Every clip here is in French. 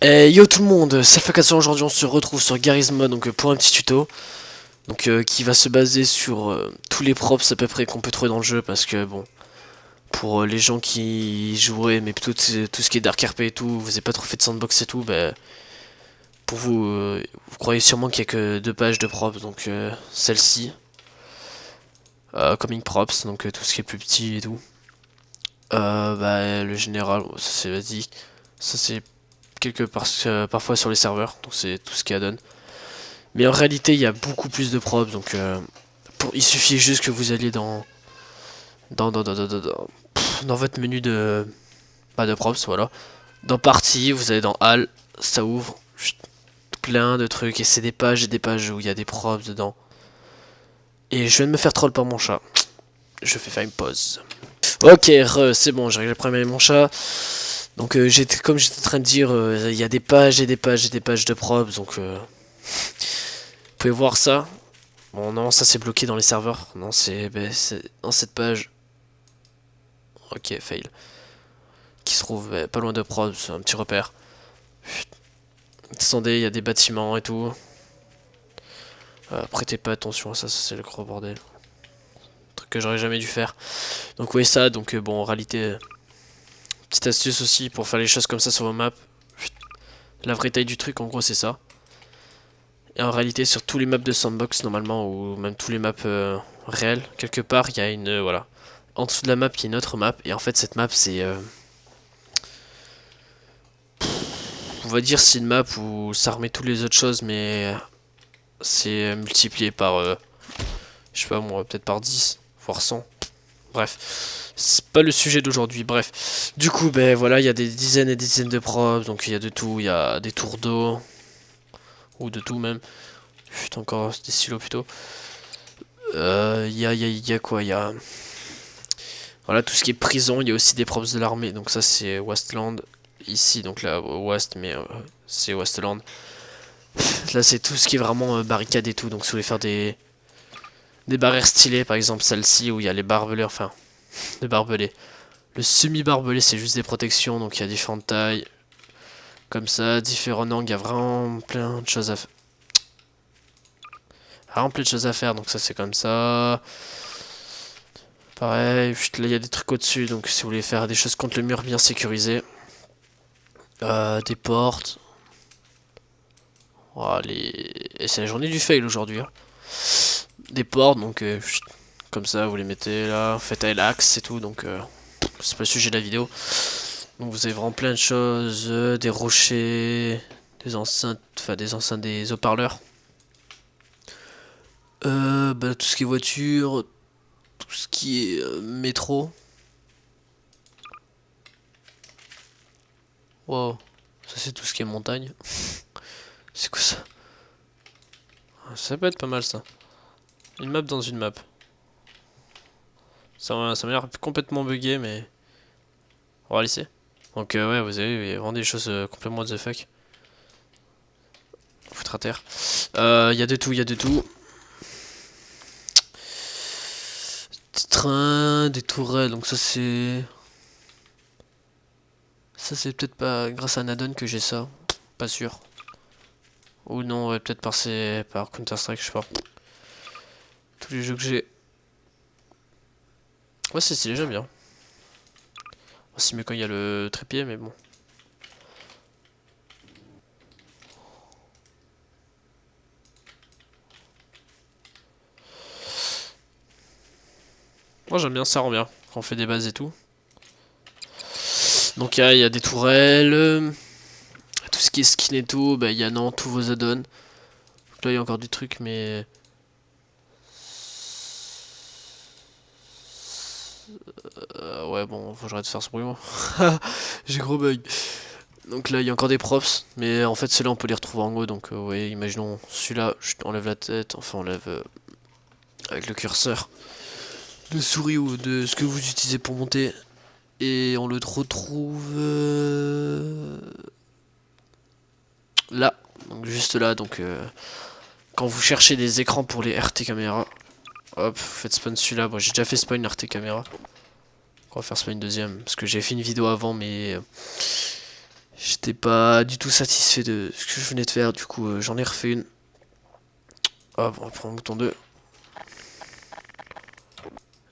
Yo tout le monde, Salfakation. Aujourd'hui on se retrouve sur Garry's Mod donc, pour un petit tuto qui va se baser sur tous les props à peu près qu'on peut trouver dans le jeu, parce que bon, pour les gens qui joueraient mais plutôt tout ce qui est Dark RP et tout, vous n'avez pas trop fait de sandbox et tout, bah, pour vous, vous croyez sûrement qu'il n'y a que 2 pages de props, donc celle-ci, Coming Props, donc tout ce qui est plus petit et tout. Bah, le général, ça c'est basique, ça c'est parfois sur les serveurs, donc c'est tout ce qu'il y a donne. Mais en réalité, il y a beaucoup plus de props, donc il suffit juste que vous alliez dans votre menu de props, voilà. Dans partie, vous allez dans All, ça ouvre plein de trucs, et c'est des pages et des pages où il y a des props dedans. Et je viens de me faire troll par mon chat. Je fais faire une pause. Ok, c'est bon, j'ai réglé le problème avec mon chat. Donc comme j'étais en train de dire, il y a des pages et des pages et des pages de props, donc vous pouvez voir ça. Bon non, ça c'est bloqué dans les serveurs. Non, c'est dans cette page. Ok, fail. Qui se trouve pas loin de prod, c'est un petit repère. Descendez, il y a des bâtiments et tout. Prêtez pas attention à ça, ça c'est le gros bordel. Truc que j'aurais jamais dû faire. Donc vous voyez ça, donc bon en réalité, petite astuce aussi pour faire les choses comme ça sur vos maps. La vraie taille du truc en gros c'est ça. Et en réalité sur tous les maps de sandbox normalement, ou même tous les maps réels, quelque part il y a une, voilà. En dessous de la map il y a une autre map, et en fait cette map c'est... on va dire c'est une map où ça remet toutes les autres choses, mais c'est multiplié par, je sais pas moi, peut-être par 10, voire 100. Bref, c'est pas le sujet d'aujourd'hui, bref. Du coup, ben voilà, il y a des dizaines et des dizaines de props, donc il y a de tout, il y a des tours d'eau, ou de tout même. Putain, encore des silos plutôt. Il y a quoi, il y a... Voilà, tout ce qui est prison, il y a aussi des props de l'armée, donc ça c'est Westland. Ici, donc là, West, mais c'est Westland. Là, c'est tout ce qui est vraiment barricade et tout, donc si vous voulez faire des barrières stylées, par exemple celle-ci où il y a les barbelés, enfin, les barbelés. Le semi-barbelé, c'est juste des protections, donc il y a différentes tailles, comme ça, différents angles, il y a vraiment plein de choses à faire. Vraiment plein de choses à faire, donc ça c'est comme ça. Pareil, là il y a des trucs au-dessus, donc si vous voulez faire des choses contre le mur bien sécurisé. Des portes. Oh, et c'est la journée du fail aujourd'hui. Hein. Des portes, donc comme ça, vous les mettez là, faites à l'axe et tout, donc c'est pas le sujet de la vidéo. Donc vous avez vraiment plein de choses, des rochers, des enceintes, des haut-parleurs. Bah, tout ce qui est voiture, tout ce qui est métro. Wow, ça c'est tout ce qui est montagne. C'est quoi ça? Ça peut être pas mal ça. Une map dans une map. Ça m'a l'air complètement bugué, mais on va laisser. Donc ouais, vous avez, il y a vraiment des choses complètement what the fuck. Foutre à terre. Il y a de tout, il y a de tout. Des trains, des tourelles, donc ça c'est... Ça c'est peut-être pas grâce à un add-on que j'ai ça. Pas sûr. Ou non, ouais, peut-être par Counter-Strike, je sais pas. Tous les jeux que j'ai. Ouais, c'est stylé, j'aime bien. C'est mieux quand il y a le trépied, mais bon. Moi j'aime bien, ça rend bien quand on fait des bases et tout. Donc il y a des tourelles, tout ce qui est skin et tout, bah il y a non, tous vos add-ons. Là il y a encore des trucs, mais... ouais bon, faut que j'arrête de faire ce bruit moi. J'ai gros bug. Donc là il y a encore des props, mais en fait ceux-là on peut les retrouver en haut, donc ouais, imaginons celui-là, je enlève la tête, enfin on enlève avec le curseur de souris ou de ce que vous utilisez pour monter, et on le retrouve là, donc juste là, donc quand vous cherchez des écrans pour les RT caméra, hop, vous faites spawn celui-là. Bon, j'ai déjà fait spawn RT caméra. On va faire spawn une deuxième, parce que j'ai fait une vidéo avant, mais J'étais pas du tout satisfait de ce que je venais de faire, du coup j'en ai refait une. Hop, on prend le bouton 2.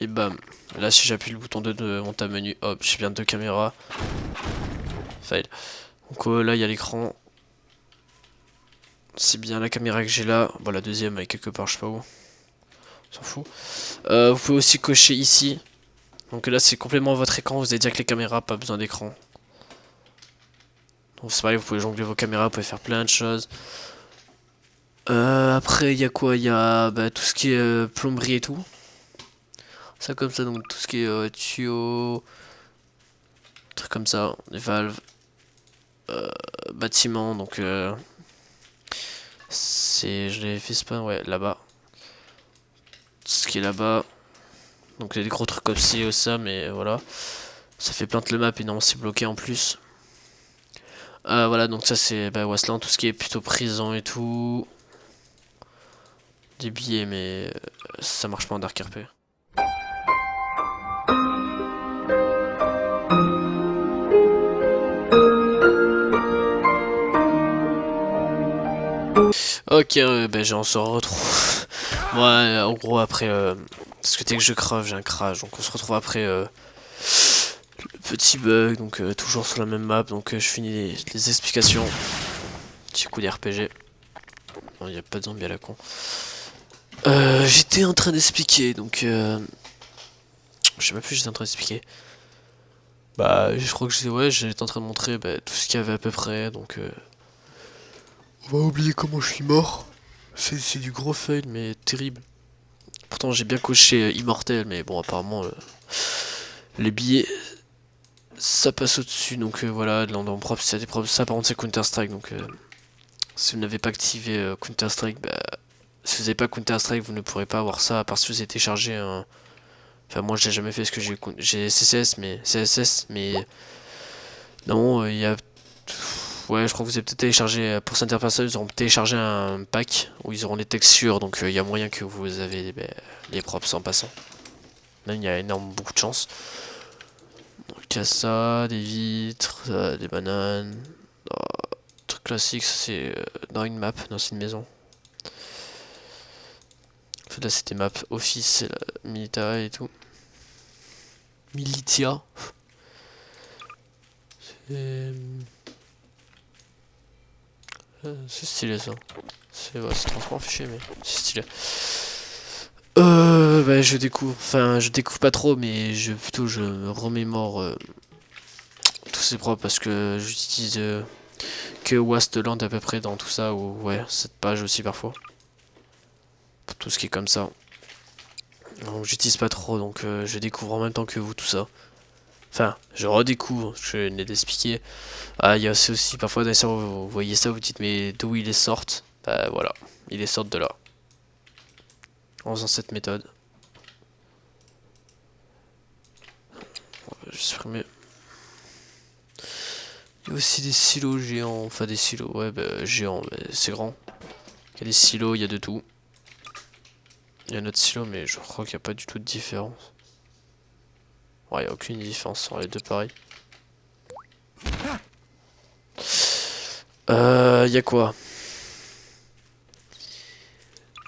Et bam. Là si j'appuie le bouton 2 de mon tab menu, hop, j'ai bien 2 caméras. Fail. Donc là il y a l'écran. C'est bien la caméra que j'ai là. Bon la deuxième elle est quelque part, je sais pas où. On s'en fout. Vous pouvez aussi cocher ici. Donc là c'est complètement votre écran, vous avez direct les caméras, pas besoin d'écran. Donc c'est pareil, vous pouvez jongler vos caméras, vous pouvez faire plein de choses. Après il y a quoi? Il y a tout ce qui est plomberie et tout. Ça comme ça, donc tout ce qui est tuyaux, trucs comme ça, les valves, bâtiments, donc c'est, je l'ai fait pas, ouais, là-bas. Tout ce qui est là-bas. Donc il y a des gros trucs comme ci ou ça, mais voilà. Ça fait plein de le map et non, c'est bloqué en plus. Voilà, donc ça c'est Wasteland, tout ce qui est plutôt prison et tout. Des billets, mais ça marche pas en Dark RP. Ok, on se retrouve. Ouais, en gros, après, parce que dès que je creve, j'ai un crash. Donc on se retrouve après le petit bug. Donc toujours sur la même map. Donc je finis les explications. Petit coup d'RPG. Bon, il n'y a pas de zombie à la con. J'étais en train d'expliquer. Donc je sais pas plus, j'étais en train d'expliquer. Je crois que j'étais en train de montrer tout ce qu'il y avait à peu près. Donc on va oublier comment je suis mort. C'est du gros fail, mais terrible. Pourtant, j'ai bien coché immortel, mais bon, apparemment, les billets, ça passe au-dessus. Donc voilà, de l'endroit propre, c'est des propres. Ça, par contre, c'est Counter-Strike. Donc, si vous n'avez pas activé Counter-Strike, si vous n'avez pas Counter-Strike, vous ne pourrez pas avoir ça, à part si vous avez téléchargé un. Enfin, moi, je l'ai jamais fait parce que j'ai CSS, mais non, il y a. Ouais, je crois que vous avez peut-être téléchargé, pour certaines personnes, ils auront téléchargé un pack où ils auront les textures, donc il y a moyen que vous avez les props en passant. Même il y a beaucoup de chance. Donc il y a ça, des vitres, des bananes, truc classique, ça c'est dans une map, dans une maison. En fait là c'était map office, c'est la militaire et tout. Militia. C'est stylé ça. C'est transport fichier mais c'est stylé. Je découvre pas trop, mais je me remémore tous ces props parce que j'utilise que Wasteland à peu près dans tout ça, ou ouais, cette page aussi parfois. Pour tout ce qui est comme ça. Donc j'utilise pas trop, donc je découvre en même temps que vous tout ça. Enfin, je redécouvre, je venais d'expliquer. Ah, il y a aussi parfois dans vous voyez ça, vous dites mais d'où ils les sortent? Bah voilà, ils les sortent de là. En faisant cette méthode. Je vais supprimer. Il y a aussi des silos géants, enfin des silos, ouais, géants, c'est grand. Il y a des silos, il y a de tout. Il y a un autre silo, mais je crois qu'il n'y a pas du tout de différence. Ouais, il n'y a aucune différence, sur les deux pareils. Il y a quoi?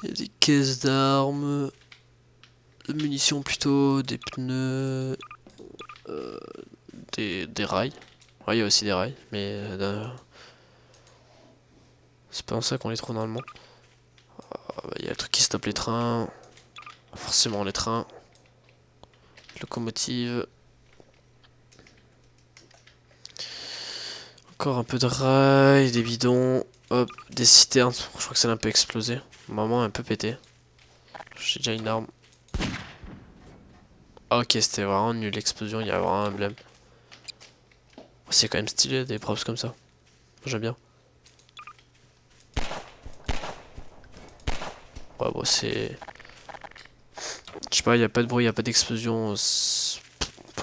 Il y a des caisses d'armes, de munitions plutôt, des pneus, des rails. Ouais, il y a aussi des rails, mais c'est pas en ça qu'on les trouve normalement. Il y a un truc qui stoppe les trains. Forcément les trains. Locomotive. Encore un peu de rails, des bidons. Hop, des citernes. Je crois que ça a un peu explosé. Maman un peu pété. J'ai déjà une arme. Ah, ok, c'était vraiment nul l'explosion, il y a vraiment un blême. C'est quand même stylé des props comme ça. J'aime bien. Ouais, bon, c'est. Je sais pas, il n'y a pas de bruit, il n'y a pas d'explosion.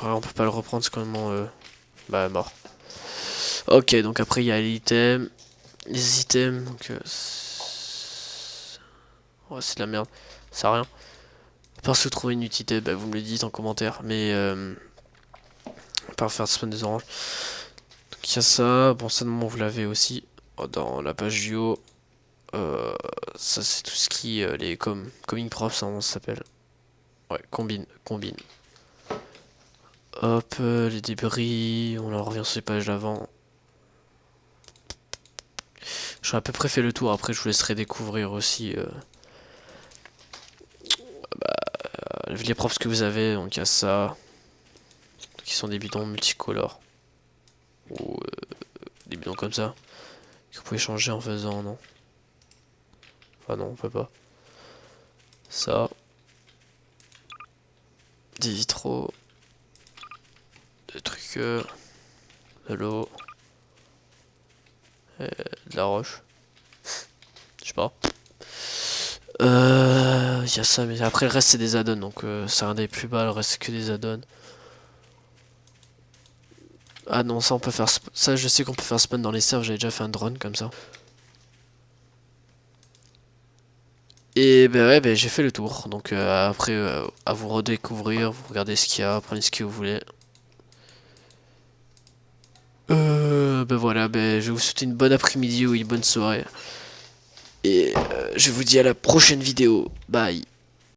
On peut pas le reprendre, c'est quand même mort. Ok, donc après il y a l'item. Les items, donc. Ouais, c'est de la merde. Ça sert à rien. Parce que vous trouvez une utilité, vous me le dites en commentaire. Mais. À part faire spawn des oranges. Il y a ça, bon ça vous l'avez aussi dans la page du haut. Ça c'est tout ce qui les coming props, ça s'appelle. Ouais, combine. Hop, les débris, on en revient sur les pages d'avant. J'aurais à peu près fait le tour, après je vous laisserai découvrir aussi les props que vous avez, donc il y a ça, qui sont des bidons multicolores, ou des bidons comme ça, que vous pouvez changer en faisant, non. Ah non, on peut pas. Ça, des vitraux, des trucs, de l'eau, de la roche, je sais pas. Il y a ça, mais après le reste c'est des add-ons, donc c'est un des plus bas, le reste c'est que des add-ons. Ah non, ça on peut faire, ça je sais qu'on peut faire spawn dans les serveurs, j'avais déjà fait un drone comme ça. Et ben ouais, ben j'ai fait le tour, donc après à vous redécouvrir, vous regardez ce qu'il y a, prenez ce que vous voulez. Ben voilà, ben je vous souhaite une bonne après-midi ou une bonne soirée. Et je vous dis à la prochaine vidéo, bye.